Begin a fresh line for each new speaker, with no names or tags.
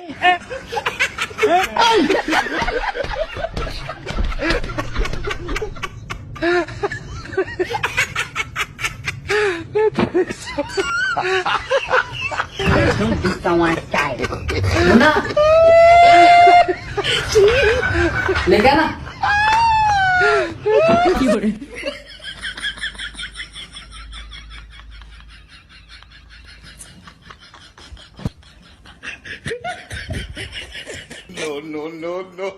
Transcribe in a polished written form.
Don't be someone style. मुन्ना लेके आना।
No.